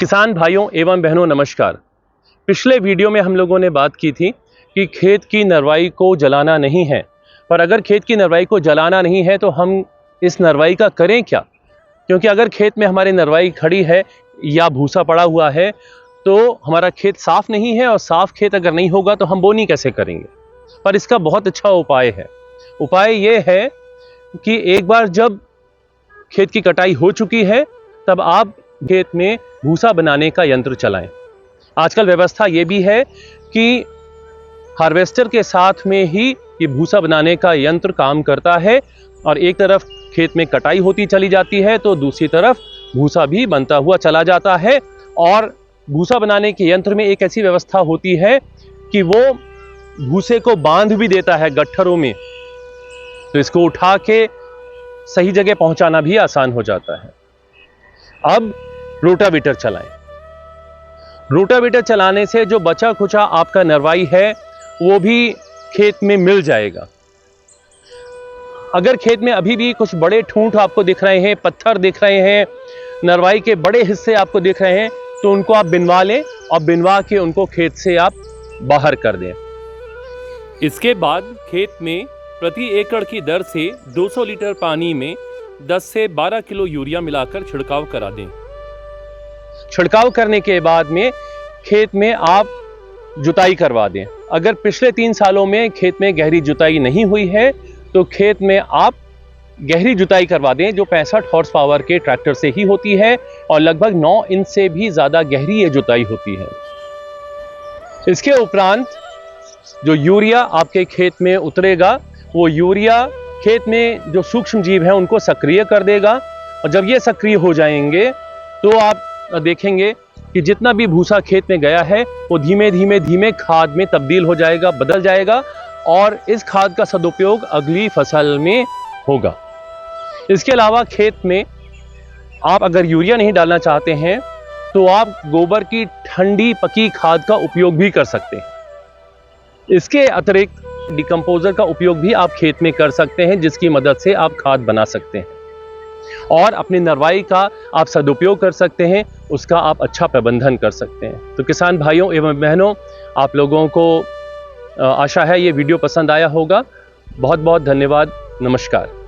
किसान भाइयों एवं बहनों नमस्कार। पिछले वीडियो में हम लोगों ने बात की थी कि खेत की नरवाई को जलाना नहीं है, पर अगर खेत की नरवाई को जलाना नहीं है तो हम इस नरवाई का करें क्या? क्योंकि अगर खेत में हमारी नरवाई खड़ी है या भूसा पड़ा हुआ है तो हमारा खेत साफ नहीं है, और साफ खेत अगर नहीं होगा तो हम बोनी कैसे करेंगे। पर इसका बहुत अच्छा उपाय है। उपाय ये है कि एक बार जब खेत की कटाई हो चुकी है तब आप खेत में भूसा बनाने का यंत्र चलाएं। आजकल व्यवस्था ये भी है कि हार्वेस्टर के साथ में ही ये भूसा बनाने का यंत्र काम करता है, और एक तरफ खेत में कटाई होती चली जाती है तो दूसरी तरफ भूसा भी बनता हुआ चला जाता है। और भूसा बनाने के यंत्र में एक ऐसी व्यवस्था होती है कि वो भूसे को बांध भी देता है गट्ठरों में, तो इसको उठा के सही जगह पहुंचाना भी आसान हो जाता है। अब रोटावेटर चलाएं। रोटावेटर चलाने से जो बचा खुचा आपका नरवाई है वो भी खेत में मिल जाएगा। अगर खेत में अभी भी कुछ बड़े ठूंठ आपको दिख रहे हैं, पत्थर दिख रहे हैं, नरवाई के बड़े हिस्से आपको दिख रहे हैं, तो उनको आप बिनवा लें और बिनवा के उनको खेत से आप बाहर कर दें। इसके बाद खेत में प्रति एकड़ की दर से 200 लीटर पानी में 10 से 12 किलो यूरिया मिलाकर छिड़काव करा दें। छिड़काव करने के बाद में खेत में आप जुताई करवा दें। अगर पिछले 3 सालों में खेत में गहरी जुताई नहीं हुई है तो खेत में आप गहरी जुताई करवा दें, जो 65 हॉर्स पावर के ट्रैक्टर से ही होती है, और लगभग 9 इंच से भी ज़्यादा गहरी ये जुताई होती है। इसके उपरांत जो यूरिया आपके खेत में उतरेगा वो यूरिया खेत में जो सूक्ष्म जीव हैं उनको सक्रिय कर देगा, और जब ये सक्रिय हो जाएंगे तो आप देखेंगे कि जितना भी भूसा खेत में गया है वो धीमे धीमे खाद में तब्दील हो जाएगा, बदल जाएगा, और इस खाद का सदुपयोग अगली फसल में होगा। इसके अलावा खेत में आप अगर यूरिया नहीं डालना चाहते हैं तो आप गोबर की ठंडी पकी खाद का उपयोग भी कर सकते हैं। इसके अतिरिक्त डिकम्पोजर का उपयोग भी आप खेत में कर सकते हैं, जिसकी मदद से आप खाद बना सकते हैं और अपनी नरवाई का आप सदुपयोग कर सकते हैं, उसका आप अच्छा प्रबंधन कर सकते हैं। तो किसान भाइयों एवं बहनों, आप लोगों को आशा है ये वीडियो पसंद आया होगा। बहुत बहुत धन्यवाद। नमस्कार।